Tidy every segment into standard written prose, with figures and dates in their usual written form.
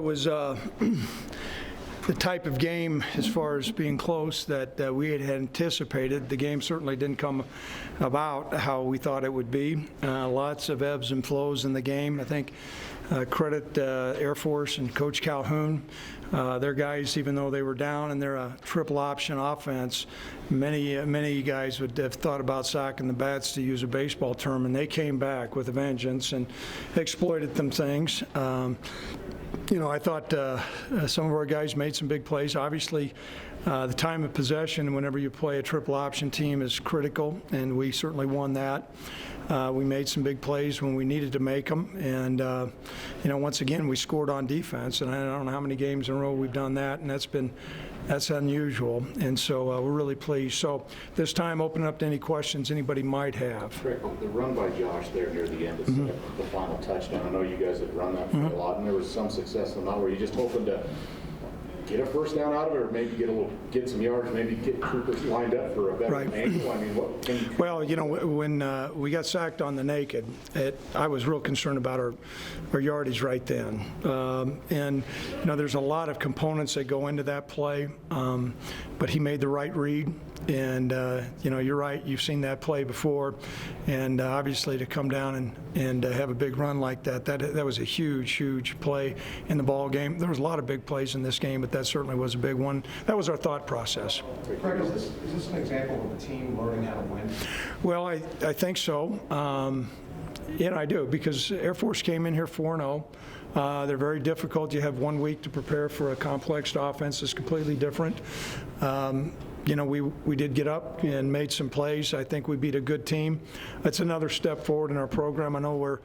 it was the type of game, as far as being close, that we had anticipated. The game certainly didn't come about how we thought it would be. Lots of ebbs and flows in the game. I think credit Air Force and Coach Calhoun. Their guys, even though they were down and they're a triple option offense, many guys would have thought about sacking the bats, to use a baseball term, and they came back with a vengeance and exploited them things. I thought some of our guys made some big plays. Obviously, the time of possession whenever you play a triple option team is critical, and we certainly won that. We made some big plays when we needed to make them, and once again we scored on defense, and I don't know how many games in a row we've done that, and that's unusual, and so we're really pleased. So this time, open up to any questions anybody might have. The run by Josh there near the end is the final touchdown. I know you guys have run that for a lot, and there was some success in that. Were you just hoping to get a first down out of it, or maybe get some yards, maybe get Cooper lined up for a better angle? I mean, what can you... Well, when we got sacked on the naked, I was real concerned about our yardage right then. And there's a lot of components that go into that play, but he made the right read. And you're right, you've seen that play before, and obviously to come down and have a big run like that was a huge play in the ball game. There was a lot of big plays in this game, but that certainly was a big one. That was our thought process. Craig, is this an example of a team learning how to win? Well, I think so. I do, because Air Force came in here 4-0. They're very difficult. You have 1 week to prepare for a complex offense that's completely different. We did get up and made some plays. I think we beat a good team. That's another step forward in our program. I know we're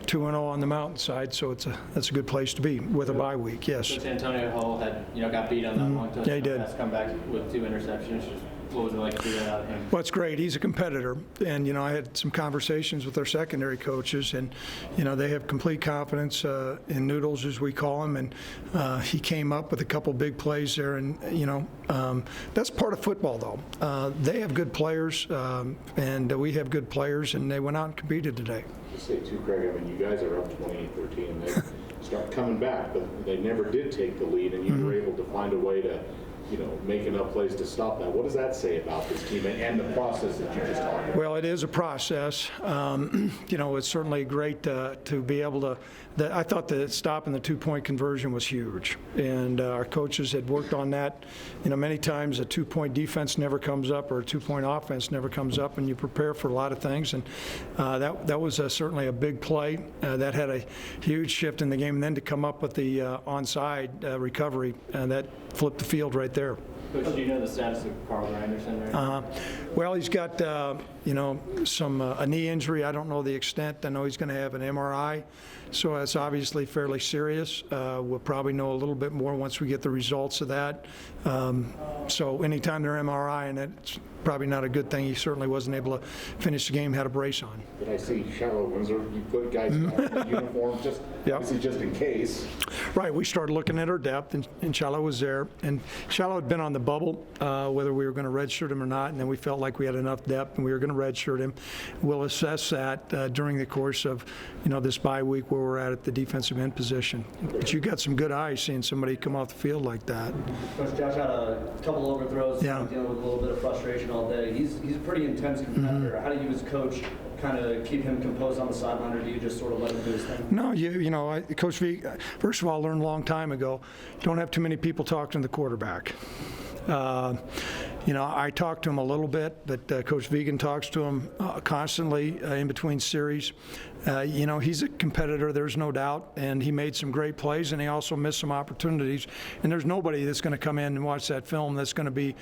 2-0 on the mountainside, so that's a good place to be with a bye week. Yes. Coach Antonio Hull got beat on that one touchdown. Yeah, he did. Come back with 2 interceptions. What was it like to see that out of him? Well, it's great. He's a competitor, and I had some conversations with our secondary coaches, and they have complete confidence in Noodles, as we call him, and he came up with a couple big plays there, and that's part of football, though. They have good players, and we have good players, and they went out and competed today. Just say too, Craig, I mean, you guys are up 28-13, and they start coming back, but they never did take the lead, and you were able to find a way to make enough plays to stop that. What does that say about this team and the process that you just talked about? Well, it is a process. It's certainly great to be able to. I thought the stopping the 2-point conversion was huge, and our coaches had worked on that. Many times a 2-point defense never comes up, or a 2-point offense never comes up, and you prepare for a lot of things. And that was certainly a big play that had a huge shift in the game. And then to come up with the onside recovery, that flipped the field right there. Coach, do you know the status of Carl Anderson right Well, he's got a knee injury. I don't know the extent. I know he's going to have an MRI, so that's obviously fairly serious. We'll probably know a little bit more once we get the results of that. So anytime they're MRI, and it's probably not a good thing. He certainly wasn't able to finish the game, had a brace on. Did I see Shiloh Windsor? You put guys in uniform just in case. Right. We started looking at our depth, and Shiloh was there. And Shiloh had been on the bubble, whether we were going to redshirt him or not, and then we felt like we had enough depth and we were going to redshirt him. We'll assess that during the course of this bye week where we're at the defensive end position. But you got some good eyes seeing somebody come off the field like that. Coach, Josh had a couple overthrows, dealing with a little bit of frustration all day. He's a pretty intense competitor. How do you as coach kind of keep him composed on the sideline, or do you just sort of let him do his thing? No, Coach V, first of all, I learned a long time ago, you don't have too many people talking to the quarterback. I talk to him a little bit, but Coach Vegan talks to him constantly in between series. He's a competitor, there's no doubt, and he made some great plays, and he also missed some opportunities. And there's nobody that's going to come in and watch that film that's going to be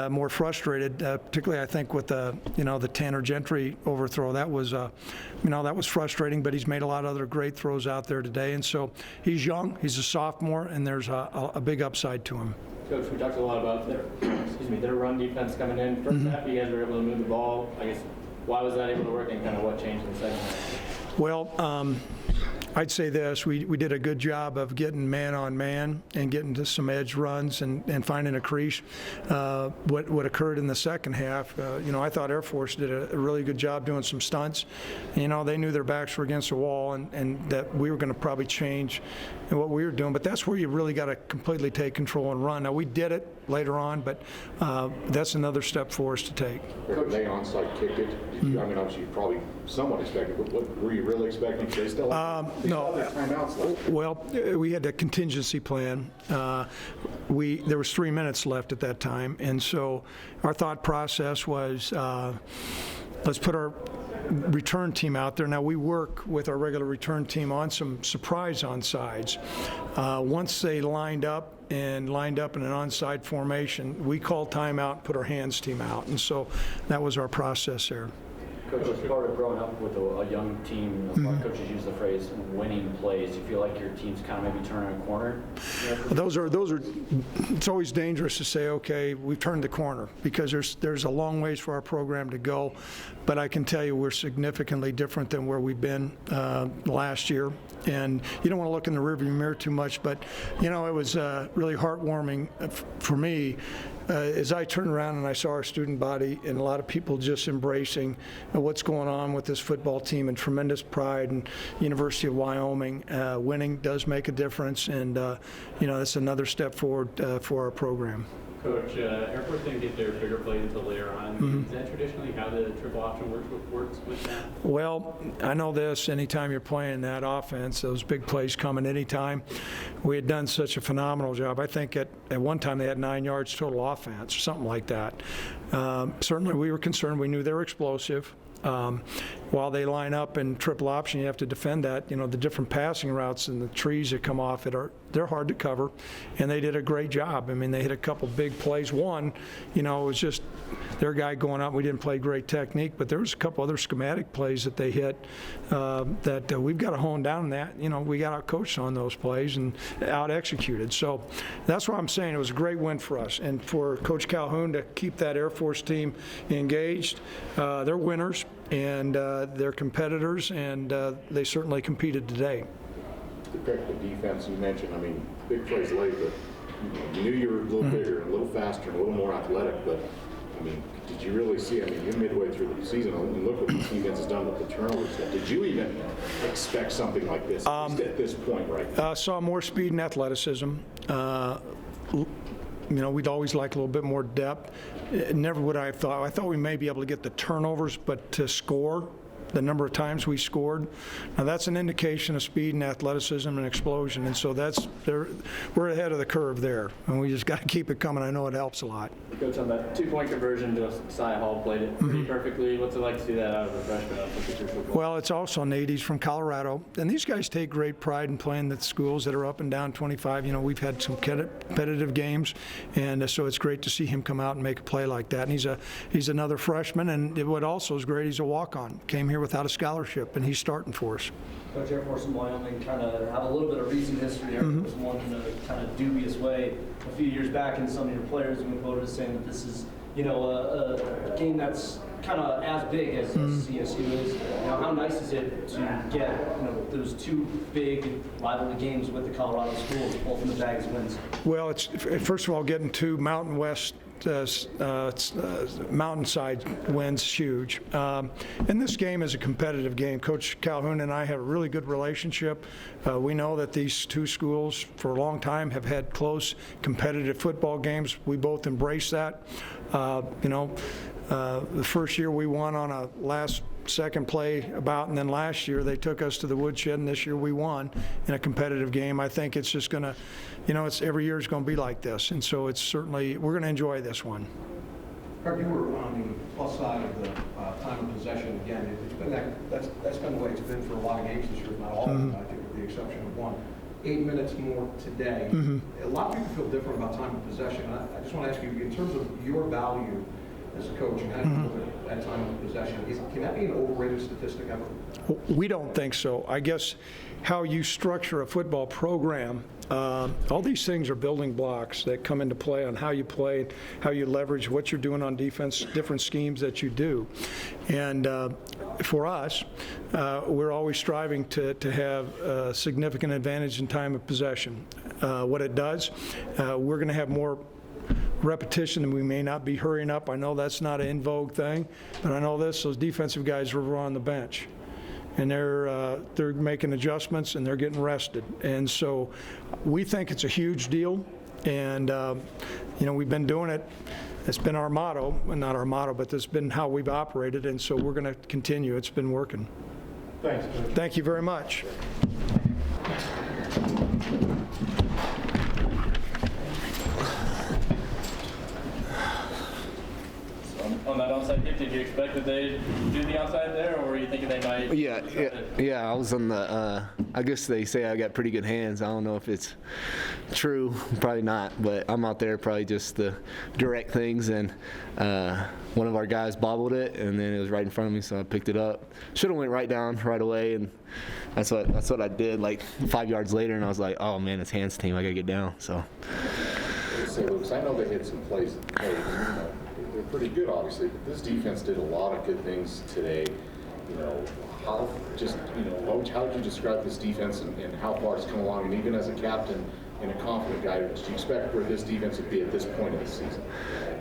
more frustrated, particularly I think with the Tanner Gentry overthrow. That was, that was frustrating, but he's made a lot of other great throws out there today. And so he's young, he's a sophomore, and there's a big upside to him. Coach, we talked a lot about their run defense coming in. First half, you guys were able to move the ball. I guess, why was that able to work, and kind of what changed in the second half? Well, I'd say this, we did a good job of getting man-on-man and getting to some edge runs and finding a crease. What occurred in the second half, I thought Air Force did a really good job doing some stunts. They knew their backs were against the wall and that we were going to probably change what we were doing, but that's where you really got to completely take control and run. Now, we did it later on, but that's another step for us to take. They onside kicked it. Did you, I mean, obviously, you probably somewhat expected, but what were you really expecting? They still no. have their timeouts left. Well, we had a contingency plan. There was 3 minutes left at that time, and so our thought process was, let's put our return team out there. Now, we work with our regular return team on some surprise onsides. Once they lined up in an onside formation, we called timeout, put our hands team out, and so that was our process there. Coach, as part of growing up with a young team, a lot of coaches use the phrase winning plays. Do you feel like your team's kind of maybe turning a corner? Those are. It's always dangerous to say, okay, we've turned the corner, because there's a long ways for our program to go. But I can tell you we're significantly different than where we've been last year. And you don't want to look in the rearview mirror too much, but it was really heartwarming for me as I turned around and I saw our student body and a lot of people just embracing what's going on with this football team and tremendous pride. And University of Wyoming winning does make a difference, and that's another step forward for our program. Coach, Air Force didn't get their bigger plays until later on. Is that traditionally how the triple option works with that? Well, I know this, anytime you're playing that offense, those big plays come at any time. We had done such a phenomenal job. I think at one time they had 9 yards total offense, or something like that. Certainly we were concerned. We knew they were explosive. While they line up in triple option, you have to defend that. The different passing routes and the trees that come off it they're hard to cover, and they did a great job. I mean, they hit a couple big plays. One, it was just their guy going up. We didn't play great technique, but there was a couple other schematic plays that they hit that we've got to hone down on that. We got out coached on those plays and out executed. So that's what I'm saying. It was a great win for us, and for Coach Calhoun to keep that Air Force team engaged. They're winners, and they're competitors, and they certainly competed today. To pick the defense you mentioned, I mean, big plays late, but you knew you were a little bigger, a little faster, and a little more athletic, but I mean, did you really see, you're midway through the season, and look what the defense has done with the turnovers. Did you even expect something like this, at least at this point, right? Saw more speed and athleticism. We'd always like a little bit more depth. Never would I have thought. I thought we may be able to get the turnovers, but to score the number of times we scored, now that's an indication of speed and athleticism and explosion, and so we're ahead of the curve there, and we just got to keep it coming. I know it helps a lot. Coach, on that 2-point conversion, Josiah Hall played it pretty perfectly. What's it like to see that out of a freshman? Well, it's also Nady's from Colorado, and these guys take great pride in playing at schools that are up and down 25. We've had some competitive games, and so it's great to see him come out and make a play like that. And he's another freshman, and what also is great, he's a walk-on. Came here without a scholarship, and he's starting for us. Coach, Air Force and Wyoming kind of have a little bit of recent history. Air Force won in a kind of dubious way a few years back, and some of your players have been quoted as saying that this is, a game that's kind of as big as CSU is. How nice is it to get those two big rivalry games with the Colorado schools, both in the bag as wins? Well, it's first of all getting two Mountain West mountainside wins huge. And this game is a competitive game. Coach Calhoun and I have a really good relationship. We know that these two schools for a long time have had close competitive football games. We both embrace that. The first year we won on a second play about, and then last year they took us to the woodshed, and this year we won in a competitive game. I think it's just going to, it's every year is going to be like this, and so it's certainly, we're going to enjoy this one. Kirk, you were on the plus side of the time of possession again. It's been that's been the way it's been for a lot of games this year, not all of them, I think, with the exception of one. 8 minutes more today. A lot of people feel different about time of possession. I just want to ask you, in terms of your value as a coach and how you look at time of possession, can that be an overrated statistic ever? We don't think so. I guess how you structure a football program All these things are building blocks that come into play on how you play, how you leverage what you're doing on defense, different schemes that you do. And for us, we're always striving to have a significant advantage in time of possession. What it does, we're going to have more repetition and we may not be hurrying up. I know that's not an in vogue thing, but I know this, those defensive guys were on the bench. And they're making adjustments and they're getting rested. And so we think it's a huge deal. And, you know, we've been doing it. It's been our motto, well, not our motto, but it's been how we've operated. And so we're going to continue. It's been working. Thanks. Thank you very much. On that onside kick, did you expect that they'd do the onside there, or were you thinking they might? Yeah. I was on the. I guess they say I got pretty good hands. I don't know if it's true. Probably not. But I'm out there probably just to direct things, and one of our guys bobbled it, and then it was right in front of me, so I picked it up. Should have went right down right away, and that's what I did. Like 5 yards later, and I was like, oh man, it's hands team. I gotta get down. So. Say, Lucas, I know they hit some plays that played, they're pretty good, obviously, but this defense did a lot of good things today. You know, how would you describe this defense and how far it's come along? And even as a captain and a confident guy, what do you expect where this defense would be at this point of the season?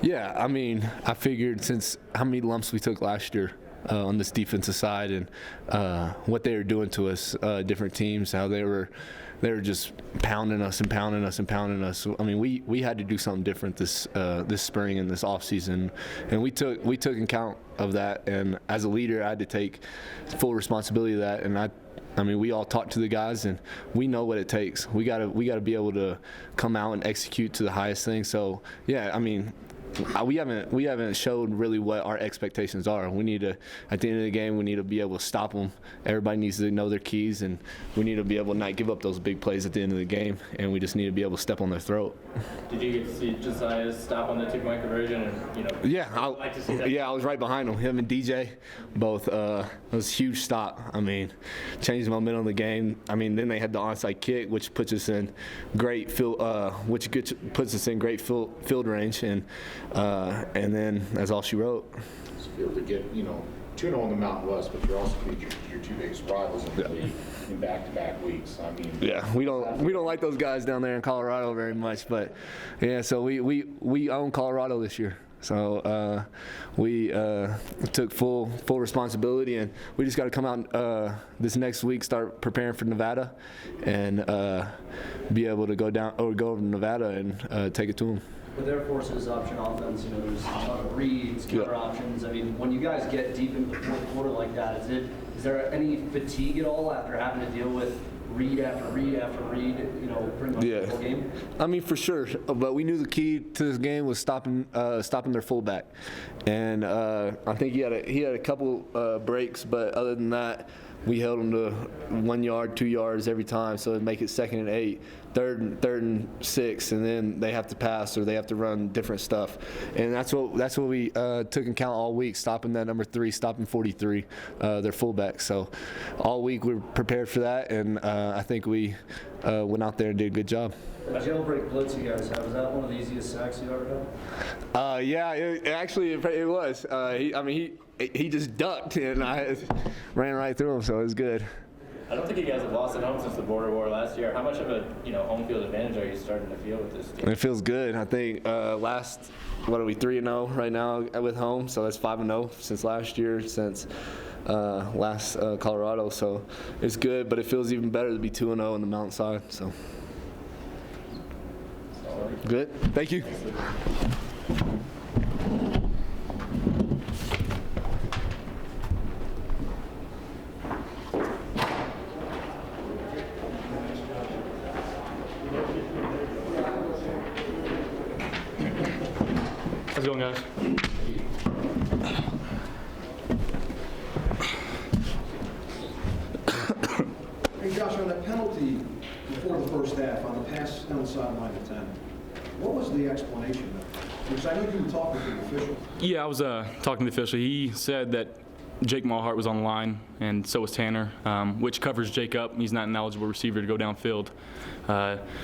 Yeah, I mean, I figured since how many lumps we took last year on this defensive side and what they were doing to us, different teams, how they were just pounding us and pounding us and pounding us. I mean, we had to do something different this spring and this off season, and we took account of that. And as a leader, I had to take full responsibility of that. And I mean, we all talked to the guys, and we know what it takes. We gotta be able to come out and execute to the highest thing. So yeah, I mean, we haven't showed really what our expectations are. We need to, at the end of the game, we need to be able to stop them. Everybody needs to know their keys, and we need to be able to not give up those big plays at the end of the game, and we just need to be able to step on their throat. Did you get to see Josiah stop on the 2-point conversion? And, you know, Yeah, I'd like to see that. I was right behind him and DJ, both. It was a huge stop. I mean, changed the momentum of the game. I mean, then they had the onside kick, which puts us in great field range, and then that's all she wrote. It's feel to get 2-0 in the Mountain West, but you're also beat your two biggest rivals in the league in back-to-back weeks. I mean, yeah, we don't like those guys down there in Colorado very much, but yeah, so we own Colorado this year. So we took full responsibility, and we just got to come out this next week, start preparing for Nevada, and be able to go over to Nevada and take it to them. With Air Force's option offense, there's a ton of reads, counter options. I mean, when you guys get deep into the fourth quarter like that, is there any fatigue at all after having to deal with read after read after read, pretty much the whole game? I mean, for sure. But we knew the key to this game was stopping their fullback, and I think he had a couple breaks, but other than that, we held them to 1 yard, 2 yards every time, so it'd make it 2nd and 8, third and 6, and then they have to pass or they have to run different stuff. And that's what we took in count all week, stopping that number 3, stopping 43, their fullback. So all week we were prepared for that, and I think we went out there and did a good job. The jailbreak blitz you guys have, was that one of the easiest sacks you ever done? Yeah, it was. He just ducked, and I ran right through him, so it was good. I don't think you guys have lost at home since the border war last year. How much of a home field advantage are you starting to feel with this team? It feels good. I think what are we, 3-0 right now with home, so that's 5-0 since last year, since last Colorado, so it's good, but it feels even better to be 2-0 on the mountainside. So good. Thank you. How's it going, guys? Hey, Josh, on that penalty before the first half, on the pass down the sideline to 10, what was the explanation of it? Because I know you were talking to the official. Yeah, I was talking to the official. He said that Jake Maulhardt was on the line, and so was Tanner, which covers Jake up. He's not an eligible receiver to go downfield.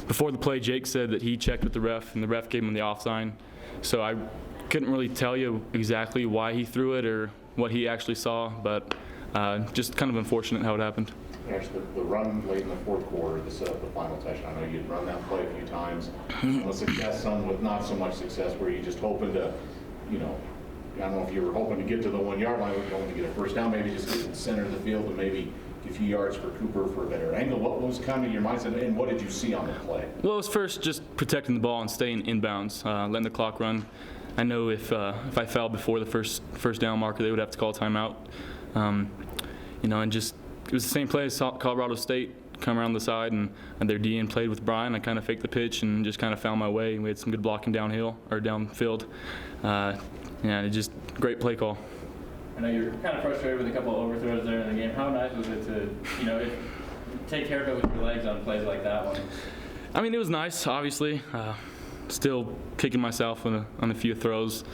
Before the play, Jake said that he checked with the ref, and the ref gave him the off sign. So I couldn't really tell you exactly why he threw it or what he actually saw, but just kind of unfortunate how it happened. Actually, the run late in the fourth quarter to set up the final touchdown, I know you'd run that play a few times. With success, some with not so much success, were you just hoping to, you know, I don't know if you were hoping to get to the 1 yard line, going to get a first down, maybe just get to the center of the field and maybe a few yards for Cooper for a better angle. What was kind of your mindset, and what did you see on the play? Well, it was first just protecting the ball and staying inbounds, letting the clock run. I know if I fell before the first down marker, they would have to call a timeout. You know, and just it was the same play as Colorado State. Come around the side, and their DN played with Brian. I kind of faked the pitch and just kind of found my way. We had some good blocking downfield. Yeah, it just great play call. I know you're kind of frustrated with a couple of overthrows there in the game. How nice was it to, you know, take care of it with your legs on plays like that one? I mean, it was nice, obviously. Still kicking myself on a few throws.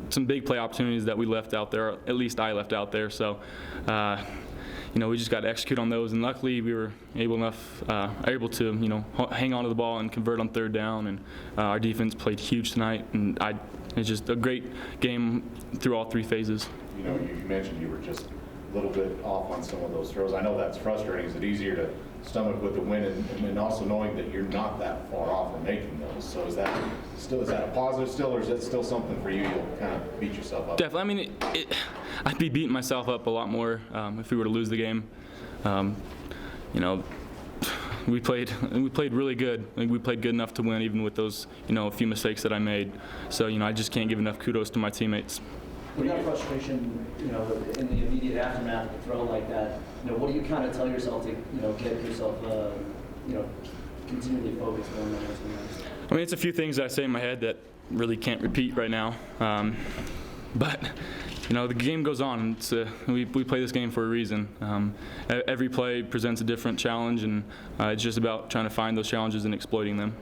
Some big play opportunities that we left out there, at least I left out there. So, you know, we just got to execute on those, and luckily we were able to, you know, hang on to the ball and convert on third down. And our defense played huge tonight, and it's just a great game through all three phases. You know, you mentioned you were just a little bit off on some of those throws. I know that's frustrating. Is it easier to stomach with the win and also knowing that you're not that far off from making those? So is that a positive still, or is that still something for you you'll kind of beat yourself up? Definitely. I mean, I'd be beating myself up a lot more if we were to lose the game. You know, we played really good. I think we played good enough to win, even with those, you know, a few mistakes that I made. So, you know, I just can't give enough kudos to my teammates. When you have frustration, you know, in the immediate aftermath of a throw like that, you know, what do you kind of tell yourself to, you know, get yourself, you know, continually focused on the next one? I mean, it's a few things that I say in my head that really can't repeat right now. But, you know, the game goes on. We play this game for a reason. Every play presents a different challenge, and it's just about trying to find those challenges and exploiting them.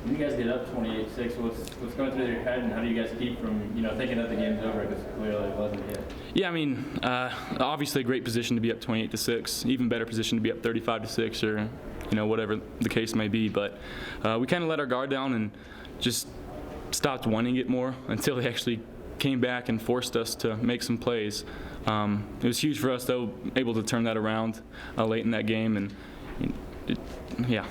When you guys get up 28-6, what's going through your head, and how do you guys keep from, you know, thinking that the game's over, because clearly it wasn't yet? Yeah, I mean, obviously a great position to be up 28-6, even better position to be up 35-6, or, you know, whatever the case may be. But we kind of let our guard down and just stopped wanting it more until they actually came back and forced us to make some plays. It was huge for us, though, able to turn that around late in that game, and yeah.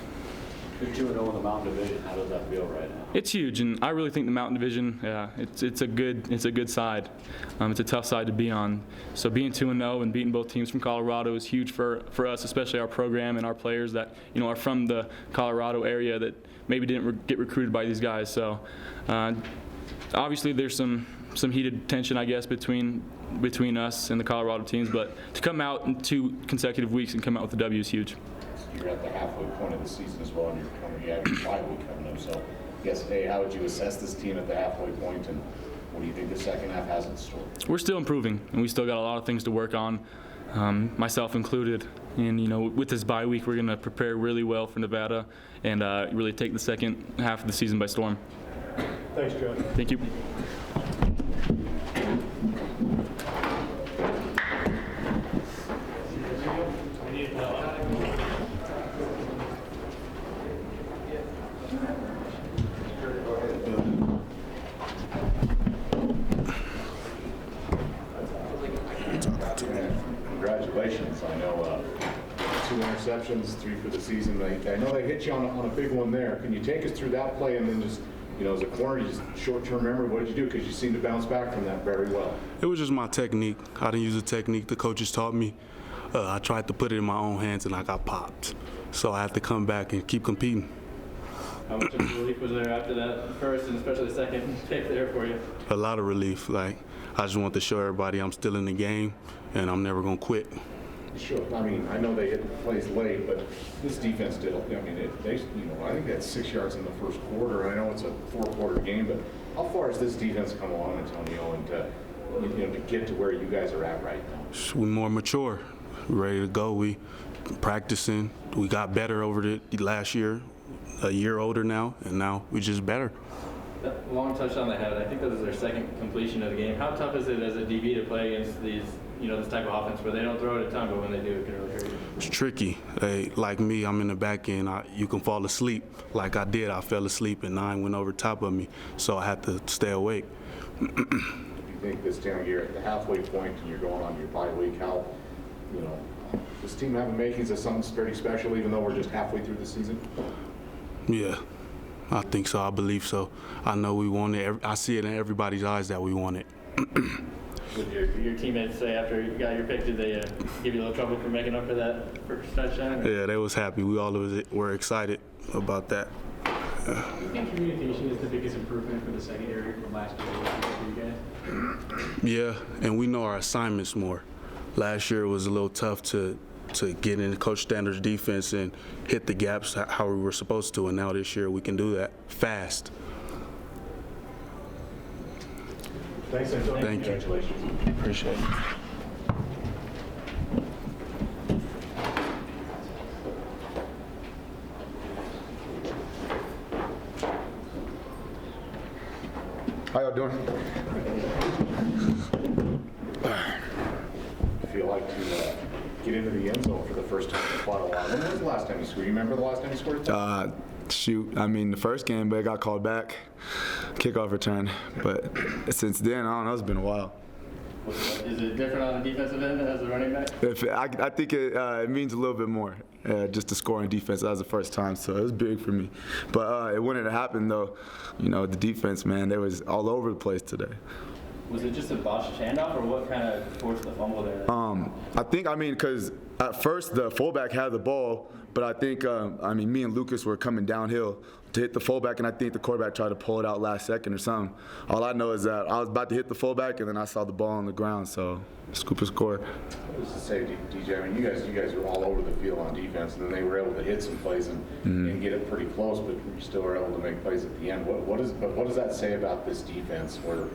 You're 2-0 in the Mountain Division. How does that feel right now? It's huge, and I really think the Mountain Division, it's a good side. It's a tough side to be on. So being 2-0 and beating both teams from Colorado is huge for us, especially our program and our players that, you know, are from the Colorado area that maybe didn't get recruited by these guys. So obviously there's some heated tension, I guess, between us and the Colorado teams, but to come out in 2 consecutive weeks and come out with the W is huge. You're at the halfway point of the season as well, and you have your bye week coming up. So, yes, hey, how would you assess this team at the halfway point, and what do you think the second half has in store? We're still improving, and we still got a lot of things to work on, myself included. And, you know, with this bye week, we're going to prepare really well for Nevada and really take the second half of the season by storm. Thanks, Joe. Thank you. Congratulations. I know 2 interceptions, 3 for the season. I know they hit you on a big one there. Can you take us through that play, and then just, you know, as a corner, you just short-term memory, what did you do? Because you seem to bounce back from that very well. It was just my technique. I didn't use a technique the coaches taught me. I tried to put it in my own hands, and I got popped. So I had to come back and keep competing. How much of relief was there after that first, and especially the second pick there for you? A lot of relief. Like, I just want to show everybody I'm still in the game, and I'm never going to quit. Sure. I mean, I know they hit plays late, but this defense did. I mean, I think they had 6 yards in the first quarter. I know it's a 4-quarter game, but how far has this defense come along, Antonio, and to get to where you guys are at right now? We're more mature, ready to go. We practicing. We got better over the last year. A year older now, and now we're just better. That long touchdown they had, I think that was their second completion of the game. How tough is it as a DB to play against these this type of offense where they don't throw it a ton, but when they do, it can really hurt you? It's tricky. Hey, like me, I'm in the back end. You can fall asleep. Like I did, I fell asleep and 9 went over top of me, so I had to stay awake. You think this time you're at the halfway point and you're going on your bye week, how, does this team have the makings of something pretty special even though we're just halfway through the season? Yeah, I think so. I believe so. I know we want it. I see it in everybody's eyes that we want it. Would your teammates say after you got your pick, did they give you a little trouble for making up for that first touchdown? Yeah, they was happy. We all were excited about that. Do you think communication is the biggest improvement for the secondary from last year for you guys? Yeah, and we know our assignments more. Last year it was a little tough to get in Coach Standard's defense and hit the gaps how we were supposed to, and now this year we can do that fast. Thanks, Antonio. Thank you. Congratulations. Appreciate it. How y'all doing? Feel like to get into the end zone for the first time in quite a while. When was the last time you scored? You remember the last time you scored? The first game, but it got called back, kickoff return. But since then, I don't know, it's been a while. Is it different on the defensive end as a running back? I think it means a little bit more, just to score on defense. That was the first time, so it was big for me. But when it happened, though, the defense, man, they was all over the place today. Was it just a botched handoff, or what kind of forced the fumble there? Because at first the fullback had the ball, but I think, me and Lucas were coming downhill to hit the fullback, and I think the quarterback tried to pull it out last second or something. All I know is that I was about to hit the fullback, and then I saw the ball on the ground, so scoop and score. I was to say, DJ, you guys were all over the field on defense, and then they were able to hit some plays and get it pretty close, but you still were able to make plays at the end. What does that say about this defense, where you're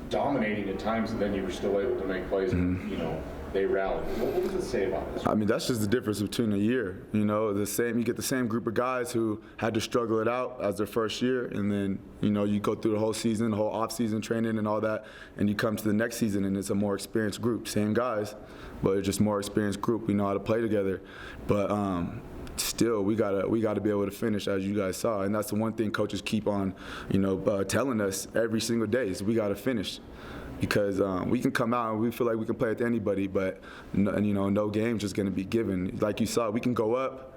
dominating at times, and then you were still able to make plays, and they rallied? What does it say about this? That's just the difference between a year. You get the same group of guys who had to struggle it out as their first year, and then you go through the whole season, the whole off-season training and all that, and you come to the next season and it's a more experienced group, same guys, but it's just more experienced group. We know how to play together, but still we gotta be able to finish, as you guys saw, and that's the one thing coaches keep on telling us every single day is we gotta finish. Because we can come out and we feel like we can play with anybody, but no game's just going to be given. Like you saw, we can go up,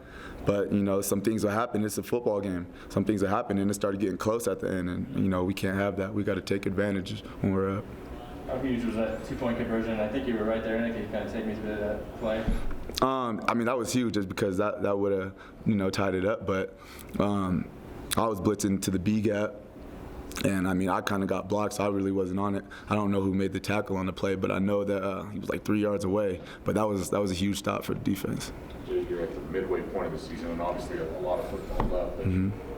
but some things will happen. It's a football game. Some things will happen, and it started getting close at the end, and we can't have that. We got to take advantage when we're up. How huge was that 2-point conversion? I think you were right there, Nick. Can you kind of take me through that play? That was huge, just because that would have tied it up. But I was blitzing to the B gap. And I kind of got blocked, so I really wasn't on it. I don't know who made the tackle on the play, but I know that he was like 3 yards away. But that was a huge stop for the defense. You're at the midway point of the season, and obviously a lot of football left. But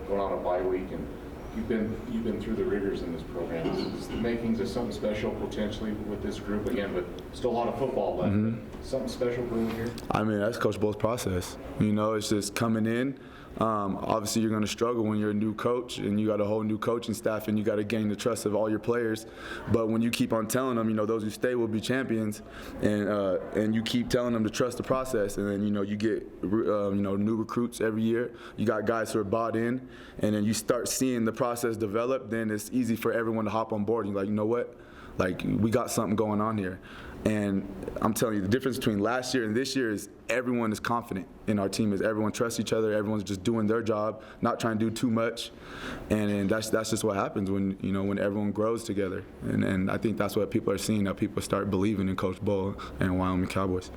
going on a bye week, and you've been through the rigors in this program. Is the makings of something special potentially with this group again, but still a lot of football left. Something special brewing here. That's Coach Bohl's process. It's just coming in. Obviously, you're going to struggle when you're a new coach and you got a whole new coaching staff and you got to gain the trust of all your players. But when you keep on telling them, those who stay will be champions, and you keep telling them to trust the process, and then you get new recruits every year. You got guys who are bought in, and then you start seeing the process develop. Then it's easy for everyone to hop on board. And you're like, you know what? Like, we got something going on here. And I'm telling you, the difference between last year and this year is everyone is confident in our team. Is everyone trusts each other. Everyone's just doing their job, not trying to do too much. And that's just what happens when everyone grows together. And I think that's what people are seeing, that people start believing in Coach Bohl and Wyoming Cowboys.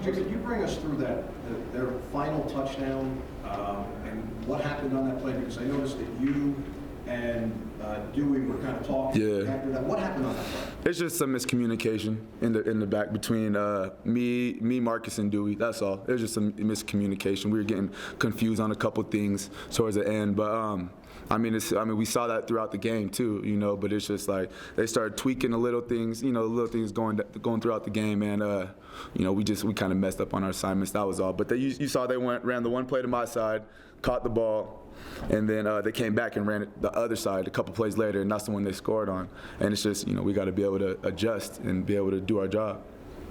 Could you bring us through their final touchdown and what happened on that play? Because I noticed that you and Dewey were kind of talking after that. What happened on that play? It's just some miscommunication in the back between me, Marcus, and Dewey. That's all. It was just some miscommunication. We were getting confused on a couple things towards the end, but we saw that throughout the game too, but it's just like they started tweaking the little things, little things going throughout the game, and we kind of messed up on our assignments. That was all. But you saw they ran the one play to my side, caught the ball, and then they came back and ran it the other side a couple plays later, and that's the one they scored on. And it's just, we got to be able to adjust and be able to do our job.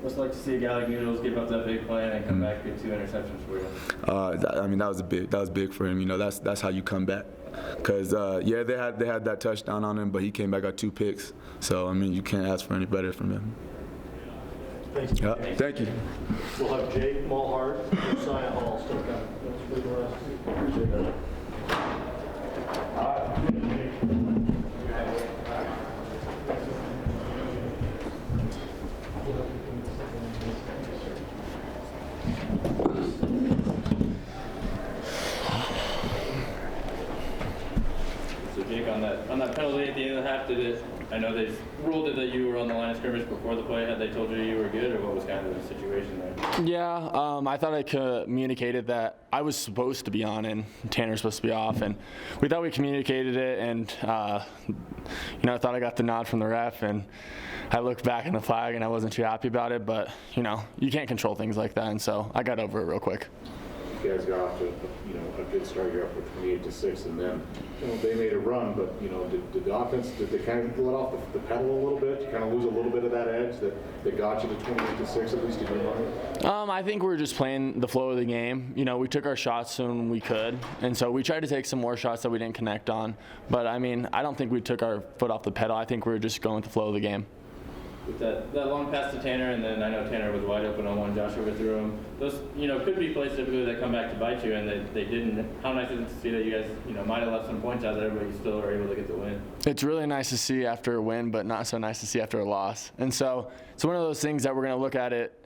What's it like to see a guy like Noodles give up that big play and then come back and get 2 interceptions for you? I mean, that was big for him. You know, that's how you come back. Because yeah, they had that touchdown on him, but he came back, got 2 picks. So I mean, you can't ask for any better from him. Thank you. Yeah, thank you. We'll have Jake Maulhardt, Josiah Hall still coming. That's for the rest. Appreciate that. So Jake, on that penalty at the end of the half, I know they ruled it that you were on the line of scrimmage before the play. Had they told you were good, or what was kind of the situation there? Yeah, I thought I communicated that I was supposed to be on and Tanner was supposed to be off, and we thought we communicated it, and I thought I got the nod from the ref, and I looked back in the flag and I wasn't too happy about it, but you can't control things like that, and so I got over it real quick. You guys got off to a good start. You're up with 28-6, and then they made a run. But did the offense they kind of let off the pedal a little bit? You kind of lose a little bit of that edge that got you to 28-6 at least in your mind. I think we were just playing the flow of the game. We took our shots when we could, and so we tried to take some more shots that we didn't connect on. But I mean, I don't think we took our foot off the pedal. I think we were just going with the flow of the game. With that long pass to Tanner, and then I know Tanner was wide open on one, Josh overthrew him. Those, could be plays typically that come back to bite you, and they didn't. How nice is it to see that you guys, might have left some points out there, but you still are able to get the win? It's really nice to see after a win, but not so nice to see after a loss. And so it's one of those things that we're going to look at it.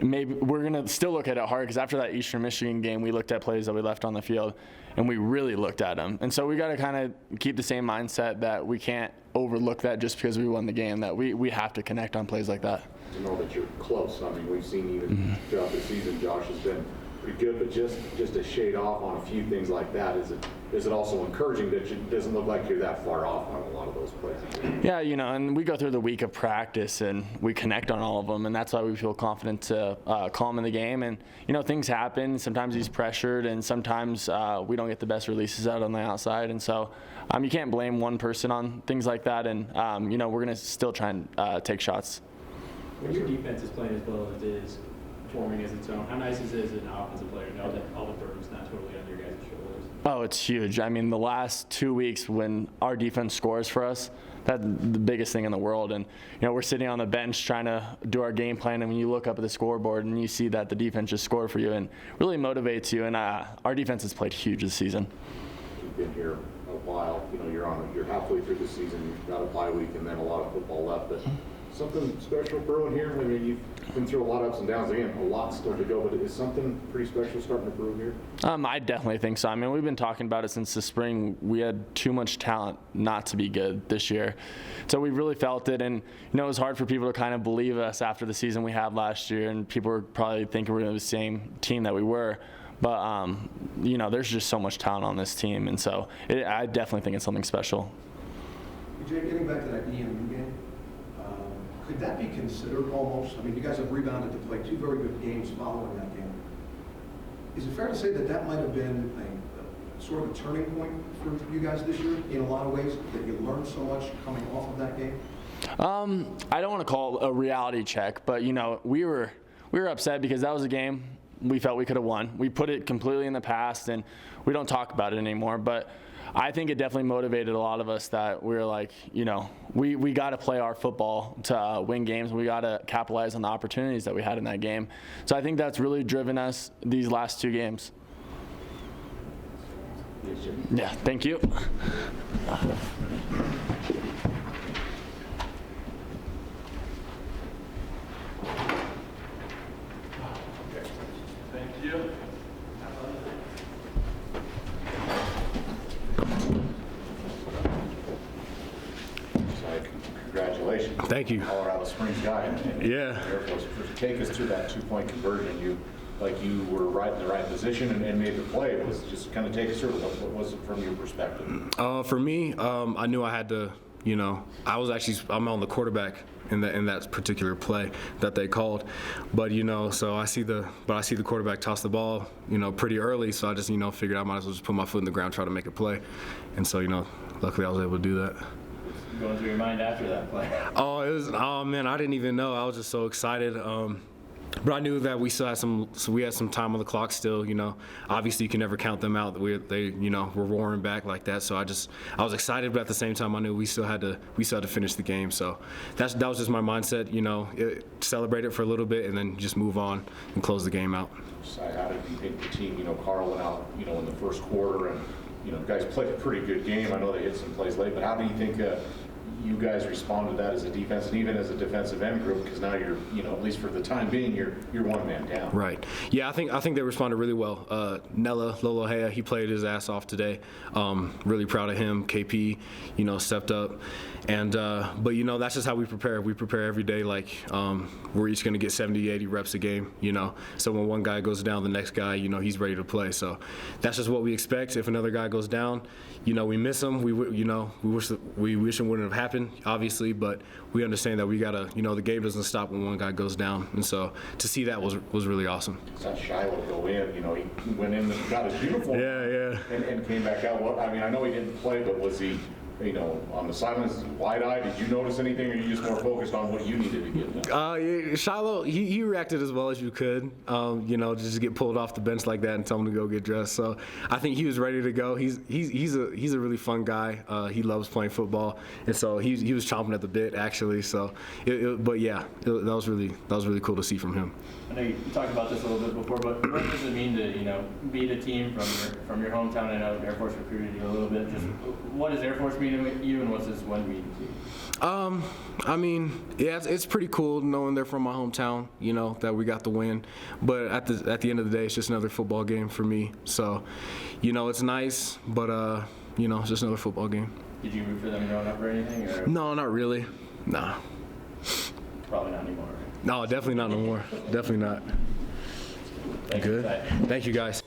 Maybe we're going to still look at it hard, because after that Eastern Michigan game, we looked at plays that we left on the field, and we really looked at them. And so we got to kind of keep the same mindset that we can't overlook that just because we won the game, that we have to connect on plays like that. To know that you're close. I mean, we've seen even throughout the season, Josh has been pretty good, but just a shade off on a few things like that. Is it also encouraging that it doesn't look like you're that far off on a lot of those plays? Yeah, and we go through the week of practice and we connect on all of them, and that's why we feel confident to call him in the game. And things happen. Sometimes he's pressured, and sometimes we don't get the best releases out on the outside, and so you can't blame one person on things like that. And we're going to still try and take shots. When your defense is playing as well as it is, forming as its own, how nice is it as an offensive player to know that all the burden's not totally on your guys' shoulders? Oh, it's huge. I mean, the last 2 weeks when our defense scores for us, that's the biggest thing in the world. And, we're sitting on the bench trying to do our game plan, and when you look up at the scoreboard and you see that the defense just scored for you, and really motivates you. And our defense has played huge this season. You've been here a while. You're halfway through the season. You've got a bye week and then a lot of football left. But something special brewing here? I mean, you've been through a lot of ups and downs. Again, a lot still to go, but is something pretty special starting to brew here? I definitely think so. I mean, we've been talking about it since the spring. We had too much talent not to be good this year. So we really felt it, and it was hard for people to kind of believe us after the season we had last year, and people were probably thinking we were the same team that we were. But, there's just so much talent on this team, and so I definitely think it's something special. Jay, getting back to that EMU game, could that be considered almost? I mean, you guys have rebounded to play 2 very good games following that game. Is it fair to say that might have been a sort of a turning point for you guys this year in a lot of ways, that you learned so much coming off of that game? I don't want to call it a reality check, but we were upset because that was a game we felt we could have won. We put it completely in the past, and we don't talk about it anymore. But I think it definitely motivated a lot of us that we were like, we got to play our football to win games. We got to capitalize on the opportunities that we had in that game. So I think that's really driven us these last 2 games. Yeah, thank you. Thank you. Congratulations. Thank you. Colorado Springs guy. Yeah. Air Force. Take us to that 2-point conversion. You were right in the right position and made the play. It was just kind of take us through what was it from your perspective? For me, I knew I had to. I'm on the quarterback in that particular play that they called, but so I see the quarterback toss the ball, pretty early. So I just figured I might as well just put my foot in the ground, try to make a play, and so luckily I was able to do that. going through your mind after that play? Oh man, I didn't even know. I was just so excited. But I knew that we still had we had some time on the clock still. You know, obviously you can never count them out. They were roaring back like that. So I was excited, but at the same time I knew we still had to finish the game. So that was just my mindset. You know, celebrate it for a little bit and then just move on and close the game out. How did you think the team? You know, Carl went out, you know, in the first quarter, and you know, guys played a pretty good game. I know they hit some plays late, but how do you think you guys respond to that as a defense and even as a defensive end group? Because now you're, you know, at least for the time being, you're one man down. Right. Yeah, I think they responded really well. Lolohea, he played his ass off today. Really proud of him. KP, you know, stepped up. And but you know, that's just how we prepare. We prepare every day like we're each going to get 70, 80 reps a game. You know, so when one guy goes down, the next guy, you know, he's ready to play. So that's just what we expect. If another guy goes down, you know, we miss him. We wish it wouldn't have happened, obviously, but we understand that we gotta, you know, the game doesn't stop when one guy goes down, and so to see that was really awesome. Saw Shiloh go in, you know, he went in and got his uniform, and came back out. What I mean, I know he didn't play, but was he, you know, on the sidelines, wide-eyed? Did you notice anything, or are you just more focused on what you needed to get done? Shiloh, he reacted as well as you could, you know, just get pulled off the bench like that and tell him to go get dressed. So I think he was ready to go. He's a really fun guy. He loves playing football, and so he was chomping at the bit actually. So, but yeah, that was really cool to see from him. I know you talked about this a little bit before, but what does it mean to, you know, beat a team from your hometown? I know Air Force recruited you a little bit. Just what does Air Force mean to you, and what's this one mean to you? I mean, yeah, it's pretty cool knowing they're from my hometown, you know, that we got the win. But at the end of the day, it's just another football game for me. So, you know, it's nice, but you know, it's just another football game. Did you root for them growing up or anything? Or? No, not really. Nah. Probably not anymore. Right? No, definitely not no more. Definitely not. Good. Thank you, guys.